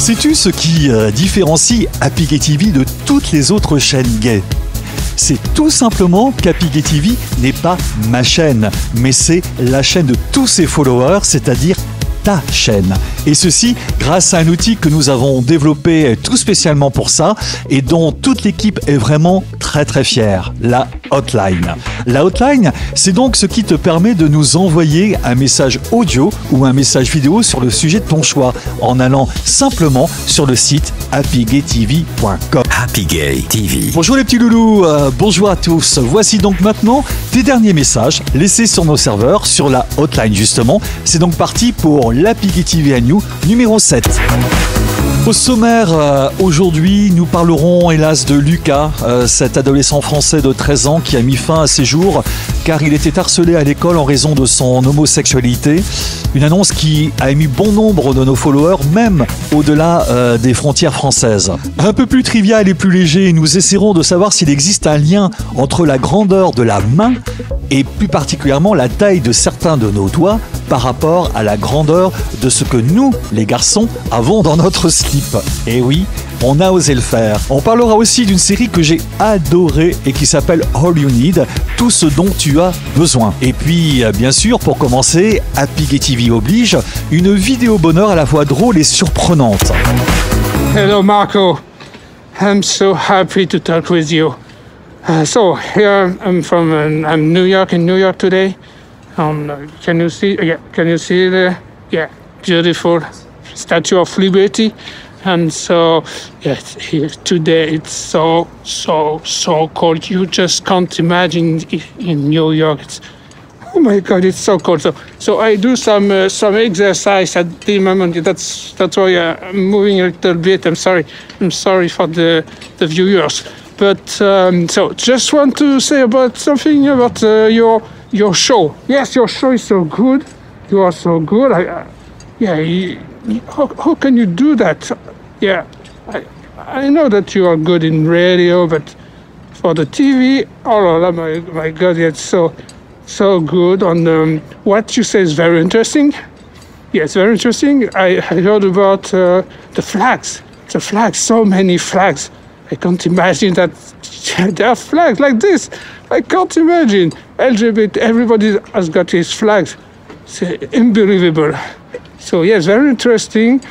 Sais-tu ce qui différencie Happy Gay TV de toutes les autres chaînes gays? C'est tout simplement qu'Happy Gay TV n'est pas ma chaîne, mais c'est la chaîne de tous ses followers, c'est-à-dire ta chaîne. Et ceci grâce à un outil que nous avons développé tout spécialement pour ça et dont toute l'équipe est vraiment très fière, la hotline. La hotline, c'est donc ce qui te permet de nous envoyer un message audio ou un message vidéo sur le sujet de ton choix en allant simplement sur le site happygaytv.com. Happy Gay TV. Bonjour les petits loulous, bonjour à tous. Voici donc maintenant tes derniers messages laissés sur nos serveurs, sur la hotline justement. C'est donc parti pour l'Happy Gay TV à New numéro 7. Au sommaire, aujourd'hui, nous parlerons hélas de Lucas, cet adolescent français de 13 ans qui a mis fin à ses jours car il était harcelé à l'école en raison de son homosexualité. Une annonce qui a ému bon nombre de nos followers, même au-delà des frontières françaises. Un peu plus trivial et plus léger, nous essaierons de savoir s'il existe un lien entre la grandeur de la main et plus particulièrement la taille de certains de nos doigts par rapport à la grandeur de ce que nous, les garçons, avons dans notre slip. Et oui, on a osé le faire. On parlera aussi d'une série que j'ai adorée et qui s'appelle All You Need, tout ce dont tu as besoin. Et puis, bien sûr, pour commencer, Happy Gay TV oblige, une vidéo bonheur à la fois drôle et surprenante. Hello Marco, I'm so happy to talk with you. So here I'm New York, in New York today. Can you see? Yeah, can you see the beautiful Statue of Liberty? And so yes, here today it's so cold. You just can't imagine in New York. Oh my God, it's so cold. So I do some exercise at the moment. That's why I'm moving a little bit. I'm sorry for the viewers. But so just want to say about something about your show. Yes, your show is so good. You are so good. How can you do that? Yeah, I know that you are good in radio, but for the TV, oh my God, it's so good. On what you say is very interesting. Yes, very interesting. I heard about the flags. The flags, so many flags. I can't imagine that there are flags like this. I can't imagine. LGBT, everybody has got his flags. It's unbelievable. So yes, very interesting.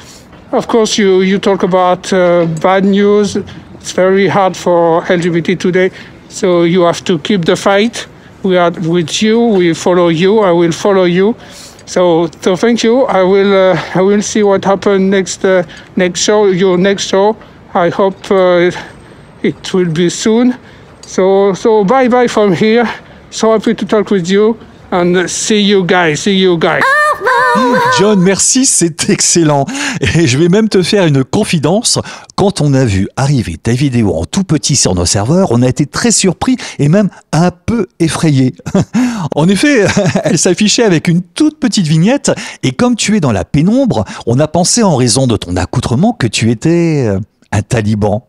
Of course, you talk about bad news. It's very hard for LGBT today. So you have to keep the fight. We are with you. We follow you. I will follow you. So thank you. I will see what happens next show. Your next show. I hope it will be soon. So bye from here. So happy to talk with you and see you guys. John, merci, c'est excellent. Et je vais même te faire une confidence. Quand on a vu arriver ta vidéo en tout petit sur nos serveurs, on a été très surpris et même un peu effrayé. En effet, elle s'affichait avec une toute petite vignette et comme tu es dans la pénombre, on a pensé en raison de ton accoutrement que tu étais un taliban.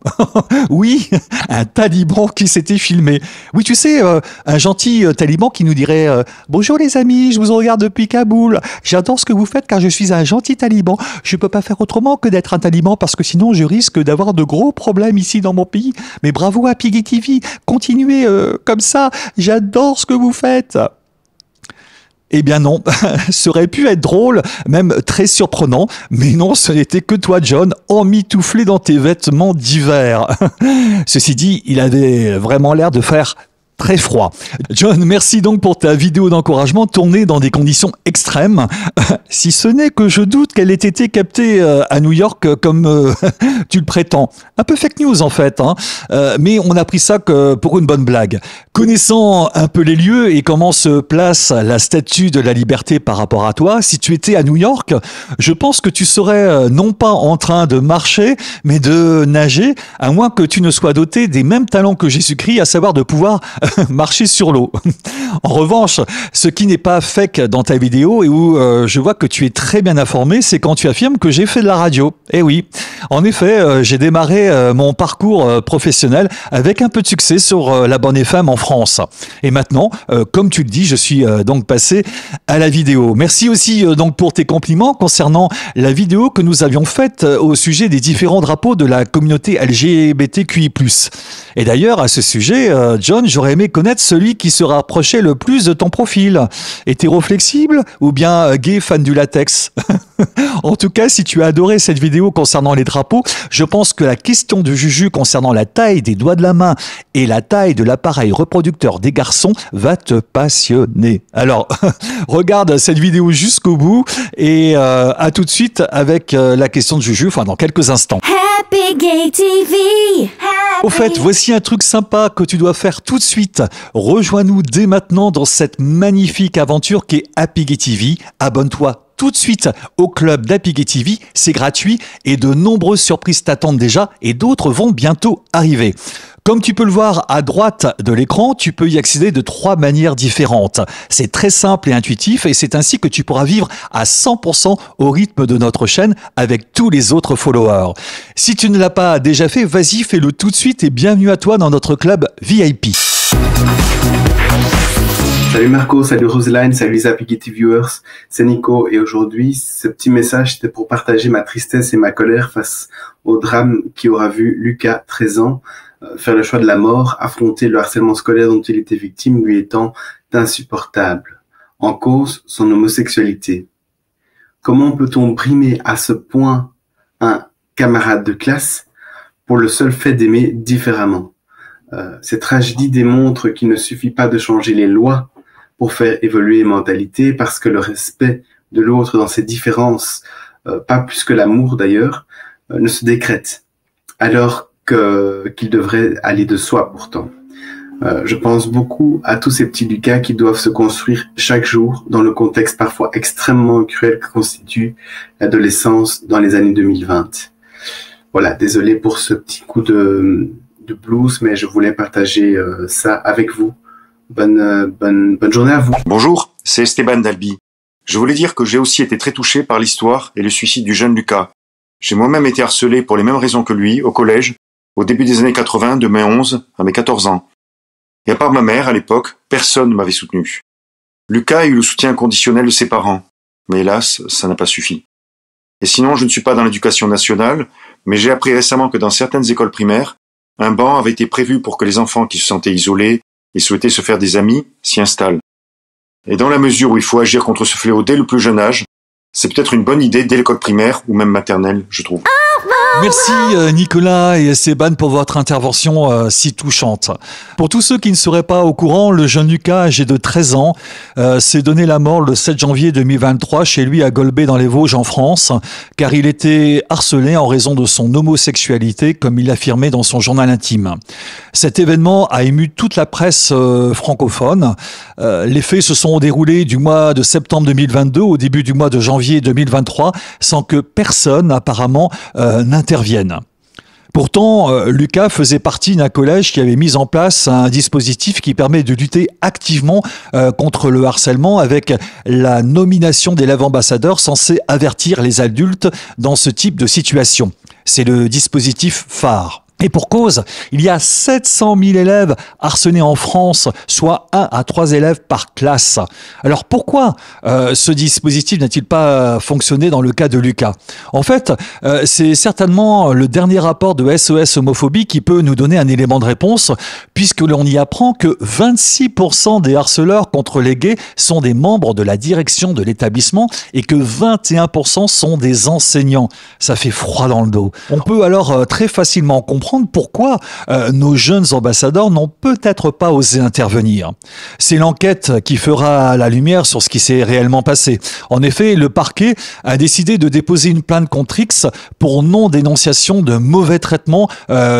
Oui, un taliban qui s'était filmé. Oui, tu sais, un gentil taliban qui nous dirait bonjour les amis, je vous regarde depuis Kaboul. J'adore ce que vous faites car je suis un gentil taliban. Je peux pas faire autrement que d'être un taliban parce que sinon je risque d'avoir de gros problèmes ici dans mon pays. Mais bravo Happy Gay TV, continuez comme ça. J'adore ce que vous faites. Eh bien non, ça aurait pu être drôle, même très surprenant, mais non, ce n'était que toi, John, emmitouflé dans tes vêtements d'hiver. Ceci dit, il avait vraiment l'air de faire très froid. John, merci donc pour ta vidéo d'encouragement tournée dans des conditions extrêmes. Si ce n'est que je doute qu'elle ait été captée à New York comme tu le prétends. Un peu fake news en fait, hein. Mais on a pris ça que pour une bonne blague. Connaissant un peu les lieux et comment se place la statue de la liberté par rapport à toi, si tu étais à New York, je pense que tu serais non pas en train de marcher, mais de nager, à moins que tu ne sois doté des mêmes talents que Jésus-Christ, à savoir de pouvoir marcher sur l'eau. En revanche, ce qui n'est pas fake dans ta vidéo et où je vois que tu es très bien informé, c'est quand tu affirmes que j'ai fait de la radio. Eh oui, en effet, j'ai démarré mon parcours professionnel avec un peu de succès sur la Bonne FM en France. Et maintenant, comme tu le dis, je suis donc passé à la vidéo. Merci aussi donc pour tes compliments concernant la vidéo que nous avions faite au sujet des différents drapeaux de la communauté LGBTQI+. Et d'ailleurs, à ce sujet, John, j'aurais aimé connaître celui qui se rapprochait le plus de ton profil. Hétéro-flexible ou bien gay fan du latex? En tout cas, si tu as adoré cette vidéo concernant les drapeaux, je pense que la question de Juju concernant la taille des doigts de la main et la taille de l'appareil reproducteur des garçons va te passionner. Alors, regarde cette vidéo jusqu'au bout et à tout de suite avec la question de Juju, enfin dans quelques instants. Happy Gay TV. Au fait, voici un truc sympa que tu dois faire tout de suite. Rejoins-nous dès maintenant dans cette magnifique aventure qu'est Happy Gay TV. Abonne-toi tout de suite au club d'Happy Gay TV, c'est gratuit et de nombreuses surprises t'attendent déjà et d'autres vont bientôt arriver. Comme tu peux le voir à droite de l'écran, tu peux y accéder de 3 manières différentes. C'est très simple et intuitif et c'est ainsi que tu pourras vivre à 100% au rythme de notre chaîne avec tous les autres followers. Si tu ne l'as pas déjà fait, vas-y, fais-le tout de suite et bienvenue à toi dans notre club VIP. Salut Marco, salut Roseline, salut les Happy Gay TV viewers, c'est Nico et aujourd'hui ce petit message c'était pour partager ma tristesse et ma colère face au drame qui aura vu Lucas, 13 ans, faire le choix de la mort, affronter le harcèlement scolaire dont il était victime lui étant insupportable. En cause, son homosexualité. Comment peut-on brimer à ce point un camarade de classe pour le seul fait d'aimer différemment? Cette tragédie démontre qu'il ne suffit pas de changer les lois pour faire évoluer les mentalités, parce que le respect de l'autre dans ses différences, pas plus que l'amour d'ailleurs, ne se décrète, alors qu'il devrait aller de soi pourtant. Je pense beaucoup à tous ces petits Lucas qui doivent se construire chaque jour dans le contexte parfois extrêmement cruel que constitue l'adolescence dans les années 2020. Voilà, désolé pour ce petit coup de blues, mais je voulais partager ça avec vous. Bonne journée à vous. Bonjour, c'est Esteban d'Albi. Je voulais dire que j'ai aussi été très touché par l'histoire et le suicide du jeune Lucas. J'ai moi-même été harcelé pour les mêmes raisons que lui, au collège, au début des années 80, de mes 11 à mes 14 ans. Et à part ma mère, à l'époque, personne ne m'avait soutenu. Lucas a eu le soutien inconditionnel de ses parents, mais hélas, ça n'a pas suffi. Et sinon, je ne suis pas dans l'éducation nationale, mais j'ai appris récemment que dans certaines écoles primaires, un banc avait été prévu pour que les enfants qui se sentaient isolés et souhaitaient se faire des amis s'y installent. Et dans la mesure où il faut agir contre ce fléau dès le plus jeune âge, c'est peut-être une bonne idée dès l'école primaire ou même maternelle, je trouve. Merci Nicolas et Esteban pour votre intervention si touchante. Pour tous ceux qui ne seraient pas au courant, le jeune Lucas, âgé de 13 ans, s'est donné la mort le 7 janvier 2023 chez lui à Golbet dans les Vosges en France, car il était harcelé en raison de son homosexualité, comme il l'affirmait dans son journal intime. Cet événement a ému toute la presse francophone. Les faits se sont déroulés du mois de septembre 2022 au début du mois de janvier 2023, sans que personne apparemment n'intervienne. Pourtant, Lucas faisait partie d'un collège qui avait mis en place un dispositif qui permet de lutter activement contre le harcèlement avec la nomination d'élèves ambassadeurs censés avertir les adultes dans ce type de situation. C'est le dispositif phare. Et pour cause, il y a 700 000 élèves harcelés en France, soit 1 à 3 élèves par classe. Alors pourquoi ce dispositif n'a-t-il pas fonctionné dans le cas de Lucas? En fait, c'est certainement le dernier rapport de SOS Homophobie qui peut nous donner un élément de réponse, puisque l'on y apprend que 26% des harceleurs contre les gays sont des membres de la direction de l'établissement et que 21% sont des enseignants. Ça fait froid dans le dos. On peut alors très facilement comprendre pourquoi nos jeunes ambassadeurs n'ont peut-être pas osé intervenir. C'est l'enquête qui fera la lumière sur ce qui s'est réellement passé. En effet, le parquet a décidé de déposer une plainte contre X pour non-dénonciation de mauvais traitements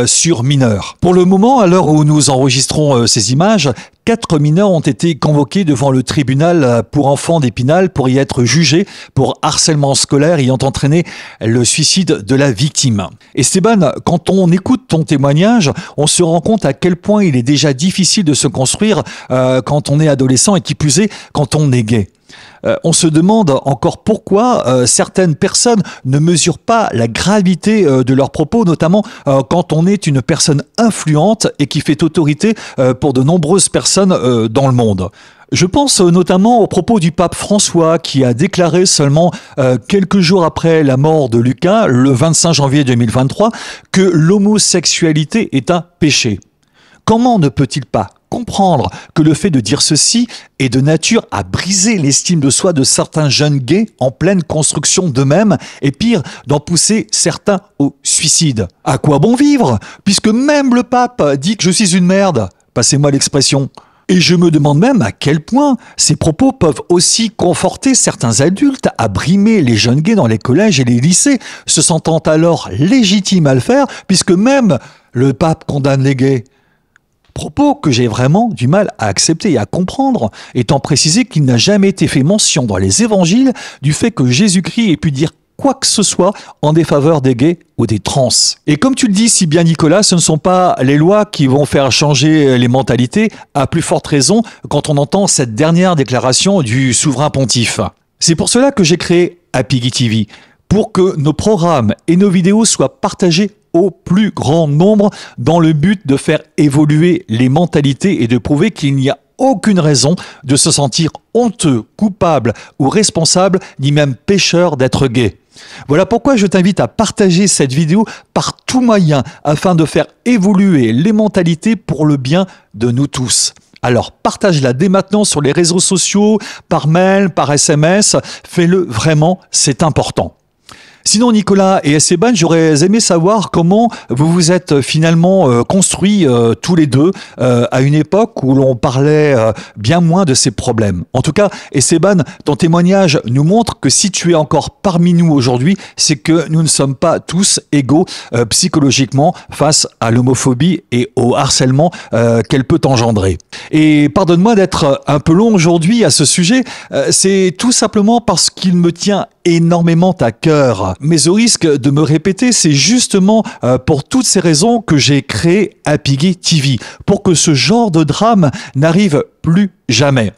sur mineurs. Pour le moment, à l'heure où nous enregistrons ces images, 4 mineurs ont été convoqués devant le tribunal pour enfants d'Épinal pour y être jugés pour harcèlement scolaire ayant entraîné le suicide de la victime. Esteban, quand on écoute ton témoignage, on se rend compte à quel point il est déjà difficile de se construire quand on est adolescent et qui plus est quand on est gay. On se demande encore pourquoi certaines personnes ne mesurent pas la gravité de leurs propos, notamment quand on est une personne influente et qui fait autorité pour de nombreuses personnes dans le monde. Je pense notamment aux propos du pape François qui a déclaré seulement quelques jours après la mort de Lucas, le 25 janvier 2023, que l'homosexualité est un péché. Comment ne peut-il pas comprendre que le fait de dire ceci est de nature à briser l'estime de soi de certains jeunes gays en pleine construction d'eux-mêmes et pire, d'en pousser certains au suicide? À quoi bon vivre, puisque même le pape dit que je suis une merde, passez-moi l'expression. Et je me demande même à quel point ces propos peuvent aussi conforter certains adultes à brimer les jeunes gays dans les collèges et les lycées, se sentant alors légitimes à le faire, puisque même le pape condamne les gays. Propos que j'ai vraiment du mal à accepter et à comprendre, étant précisé qu'il n'a jamais été fait mention dans les évangiles du fait que Jésus-Christ ait pu dire quoi que ce soit en défaveur des gays ou des trans. Et comme tu le dis si bien Nicolas, ce ne sont pas les lois qui vont faire changer les mentalités, à plus forte raison quand on entend cette dernière déclaration du souverain pontife. C'est pour cela que j'ai créé Happy TV, pour que nos programmes et nos vidéos soient partagés au plus grand nombre dans le but de faire évoluer les mentalités et de prouver qu'il n'y a aucune raison de se sentir honteux, coupable ou responsable, ni même pécheur d'être gay. Voilà pourquoi je t'invite à partager cette vidéo par tout moyen afin de faire évoluer les mentalités pour le bien de nous tous. Alors partage-la dès maintenant sur les réseaux sociaux, par mail, par SMS, fais-le vraiment, c'est important. Sinon, Nicolas et Esteban, j'aurais aimé savoir comment vous vous êtes finalement construits tous les deux à une époque où l'on parlait bien moins de ces problèmes. En tout cas, Esteban, ton témoignage nous montre que si tu es encore parmi nous aujourd'hui, c'est que nous ne sommes pas tous égaux psychologiquement face à l'homophobie et au harcèlement qu'elle peut engendrer. Et pardonne-moi d'être un peu long aujourd'hui à ce sujet, c'est tout simplement parce qu'il me tient énormément à cœur. Mais au risque de me répéter, c'est justement pour toutes ces raisons que j'ai créé Happy Gay TV, pour que ce genre de drame n'arrive plus jamais.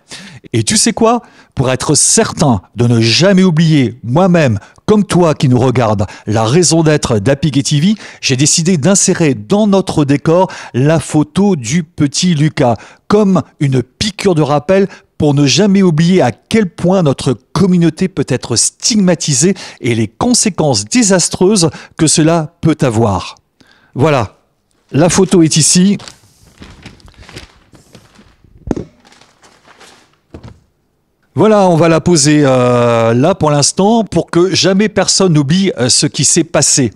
Et tu sais quoi? Pour être certain de ne jamais oublier moi-même, comme toi qui nous regarde, la raison d'être d'Happy Gay TV, j'ai décidé d'insérer dans notre décor la photo du petit Lucas, comme une piqûre de rappel pour ne jamais oublier à quel point notre communauté peut être stigmatisée et les conséquences désastreuses que cela peut avoir. Voilà, la photo est ici. Voilà, on va la poser là pour l'instant pour que jamais personne n'oublie ce qui s'est passé.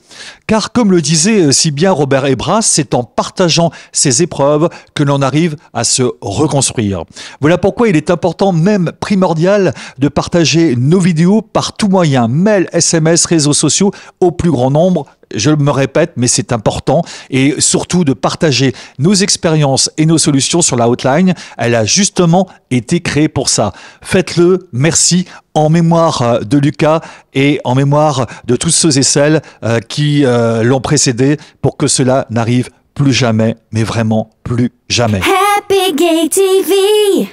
Car comme le disait si bien Robert Ebras, c'est en partageant ces épreuves que l'on arrive à se reconstruire. Voilà pourquoi il est important, même primordial, de partager nos vidéos par tout moyen, mail, SMS, réseaux sociaux, au plus grand nombre. Je me répète, mais c'est important. Et surtout de partager nos expériences et nos solutions sur la hotline. Elle a justement été créée pour ça. Faites-le, merci, en mémoire de Lucas et en mémoire de tous ceux et celles qui l'ont précédé pour que cela n'arrive plus jamais, mais vraiment plus jamais. Happy Gay TV.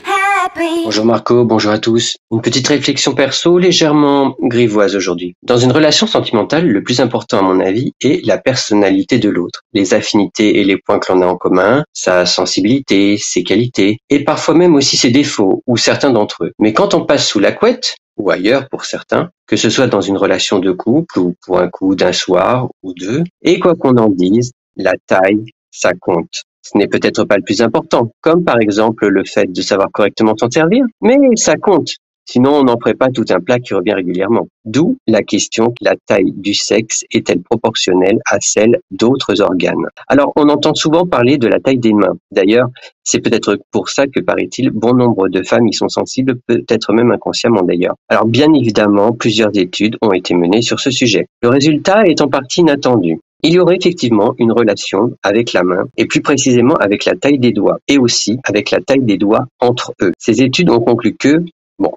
Happy. Bonjour Marco, bonjour à tous. Une petite réflexion perso légèrement grivoise aujourd'hui. Dans une relation sentimentale, le plus important à mon avis est la personnalité de l'autre. Les affinités et les points que l'on a en commun, sa sensibilité, ses qualités, et parfois même aussi ses défauts, ou certains d'entre eux. Mais quand on passe sous la couette, ou ailleurs pour certains, que ce soit dans une relation de couple ou pour un coup d'un soir ou deux, et quoi qu'on en dise, la taille, ça compte. Ce n'est peut-être pas le plus important, comme par exemple le fait de savoir correctement s'en servir, mais ça compte. Sinon, on n'en ferait pas tout un plat qui revient régulièrement. D'où la question, la taille du sexe est-elle proportionnelle à celle d'autres organes? Alors, on entend souvent parler de la taille des mains. D'ailleurs, c'est peut-être pour ça que, paraît-il, bon nombre de femmes y sont sensibles, peut-être même inconsciemment d'ailleurs. Alors, bien évidemment, plusieurs études ont été menées sur ce sujet. Le résultat est en partie inattendu. Il y aurait effectivement une relation avec la main, et plus précisément avec la taille des doigts, et aussi avec la taille des doigts entre eux. Ces études ont conclu que,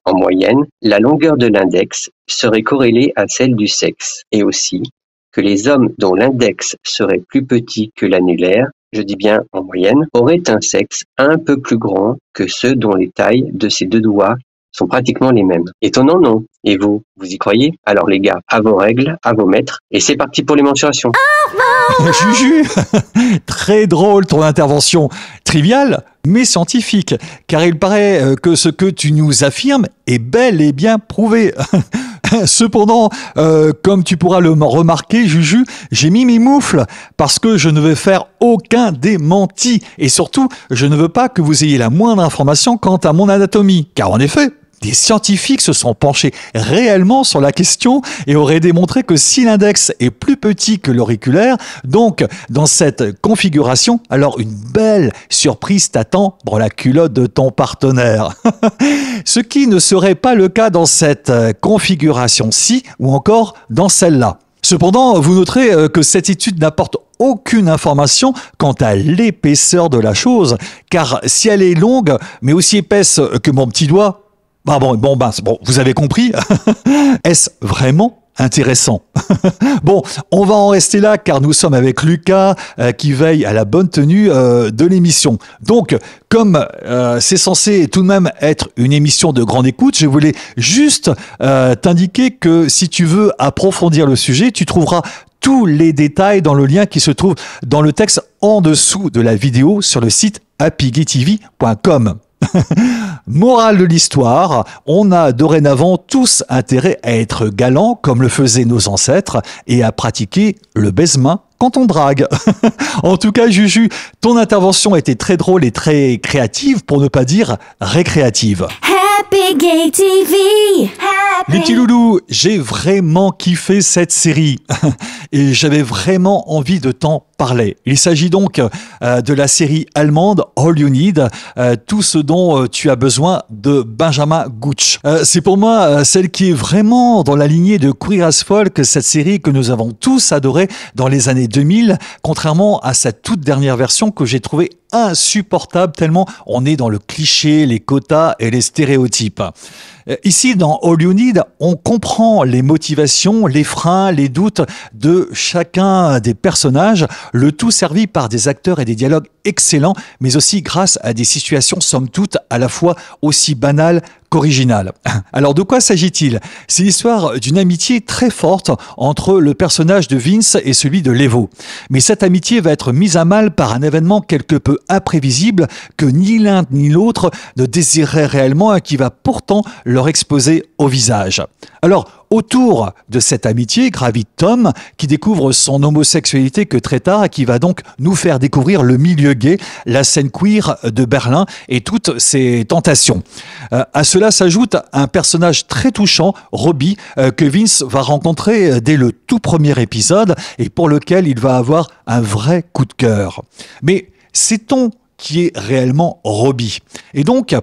en moyenne, la longueur de l'index serait corrélée à celle du sexe, et aussi que les hommes dont l'index serait plus petit que l'annulaire, je dis bien en moyenne, auraient un sexe un peu plus grand que ceux dont les tailles de ces deux doigts sont pratiquement les mêmes. Étonnant, non? Et vous y croyez? Alors les gars, à vos règles, à vos maîtres, et c'est parti pour les mensurations. Juju, très drôle ton intervention, triviale mais scientifique, car il paraît que ce que tu nous affirmes est bel et bien prouvé. Cependant, comme tu pourras le remarquer, Juju, j'ai mis mes moufles parce que je ne veux faire aucun démenti. Et surtout, je ne veux pas que vous ayez la moindre information quant à mon anatomie. Car en effet, des scientifiques se sont penchés réellement sur la question et auraient démontré que si l'index est plus petit que l'auriculaire, donc dans cette configuration, alors une belle surprise t'attend dans la culotte de ton partenaire. Ce qui ne serait pas le cas dans cette configuration-ci ou encore dans celle-là. Cependant, vous noterez que cette étude n'apporte aucune information quant à l'épaisseur de la chose, car si elle est longue, mais aussi épaisse que mon petit doigt, vous avez compris. Est-ce vraiment intéressant? Bon, on va en rester là car nous sommes avec Lucas qui veille à la bonne tenue de l'émission. Donc, comme c'est censé tout de même être une émission de grande écoute, je voulais juste t'indiquer que si tu veux approfondir le sujet, tu trouveras tous les détails dans le lien qui se trouve dans le texte en dessous de la vidéo sur le site happygaytv.com. Morale de l'histoire, on a dorénavant tous intérêt à être galant comme le faisaient nos ancêtres et à pratiquer le baise-main quand on drague. En tout cas, Juju, ton intervention était très drôle et très créative, pour ne pas dire récréative. Happy Gay TV. Happy. Les petits loulous, j'ai vraiment kiffé cette série et j'avais vraiment envie de t'en parler. Il s'agit donc de la série allemande All You Need, tout ce dont tu as besoin de Benjamin Gutsch. C'est pour moi celle qui est vraiment dans la lignée de Queer as Folk, cette série que nous avons tous adorée dans les années 2000, contrairement à sa toute dernière version que j'ai trouvée insupportable tellement on est dans le cliché, les quotas et les stéréotypes. Ici, dans All You Need, on comprend les motivations, les freins, les doutes de chacun des personnages, le tout servi par des acteurs et des dialogues excellents, mais aussi grâce à des situations somme toute à la fois aussi banales qu'originales. Alors de quoi s'agit-il? C'est l'histoire d'une amitié très forte entre le personnage de Vince et celui de Levo. Mais cette amitié va être mise à mal par un événement quelque peu imprévisible que ni l'un ni l'autre ne désirait réellement et qui va pourtant leur exposer au visage. Alors, autour de cette amitié gravite Tom, qui découvre son homosexualité que très tard et qui va donc nous faire découvrir le milieu gay, la scène queer de Berlin et toutes ses tentations. À cela s'ajoute un personnage très touchant, Robbie, que Vince va rencontrer dès le tout premier épisode et pour lequel il va avoir un vrai coup de cœur. Mais sait-on qui est réellement Robbie? Et donc,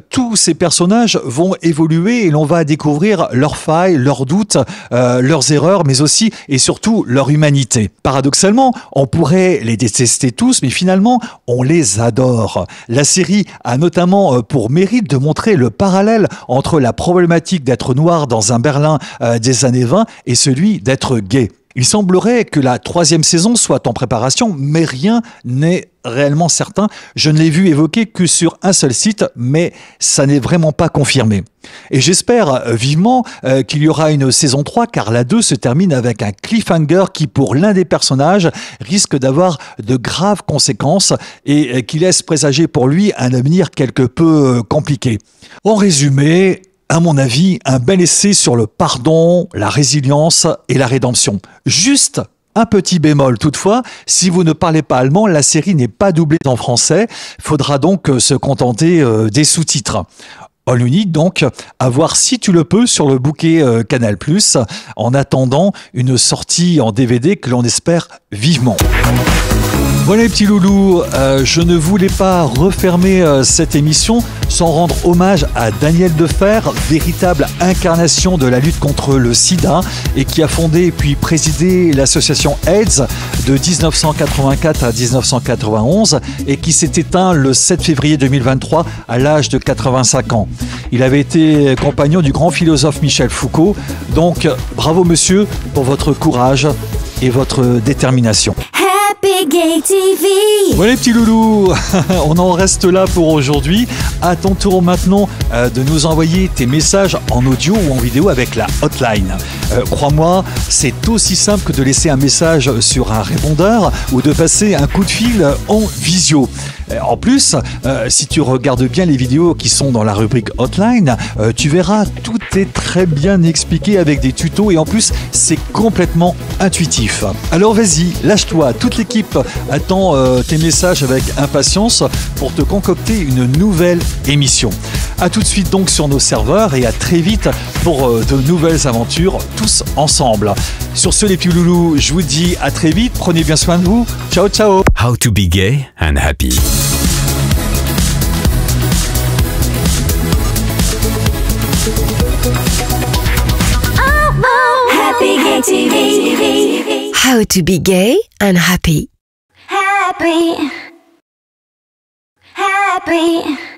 tous ces personnages vont évoluer et l'on va découvrir leurs failles, leurs doutes, leurs erreurs, mais aussi et surtout leur humanité. Paradoxalement, on pourrait les détester tous, mais finalement, on les adore. La série a notamment pour mérite de montrer le parallèle entre la problématique d'être noir dans un Berlin des années 20 et celui d'être gay. Il semblerait que la 3e saison soit en préparation, mais rien n'est réellement certain. Je ne l'ai vu évoqué que sur un seul site, mais ça n'est vraiment pas confirmé. Et j'espère vivement qu'il y aura une saison 3, car la 2 se termine avec un cliffhanger qui, pour l'un des personnages, risque d'avoir de graves conséquences et qui laisse présager pour lui un avenir quelque peu compliqué. En résumé, à mon avis, un bel essai sur le pardon, la résilience et la rédemption. Juste un petit bémol toutefois, si vous ne parlez pas allemand, la série n'est pas doublée en français. Il faudra donc se contenter des sous-titres. All You Need donc, à voir si tu le peux sur le bouquet Canal+, en attendant une sortie en DVD que l'on espère vivement. Voilà les petits loulous, je ne voulais pas refermer cette émission sans rendre hommage à Daniel Defer, véritable incarnation de la lutte contre le sida et qui a fondé puis présidé l'association AIDS de 1984 à 1991 et qui s'est éteint le 7 février 2023 à l'âge de 85 ans. Il avait été compagnon du grand philosophe Michel Foucault, donc bravo monsieur pour votre courage et votre détermination. Happy Gay TV. Voilà les petits loulous, on en reste là pour aujourd'hui. À ton tour maintenant de nous envoyer tes messages en audio ou en vidéo avec la hotline. Crois-moi, c'est aussi simple que de laisser un message sur un répondeur ou de passer un coup de fil en visio. En plus, si tu regardes bien les vidéos qui sont dans la rubrique Hotline, tu verras, tout est très bien expliqué avec des tutos et en plus, c'est complètement intuitif. Alors vas-y, lâche-toi, toute l'équipe attend tes messages avec impatience pour te concocter une nouvelle émission. A tout de suite donc sur nos serveurs et à très vite pour de nouvelles aventures tous ensemble. Sur ce les petits loulous, je vous dis à très vite, prenez bien soin de vous. Ciao ciao. How to be gay and happy. Happy Gay TV. How to be gay and happy. Happy. Happy.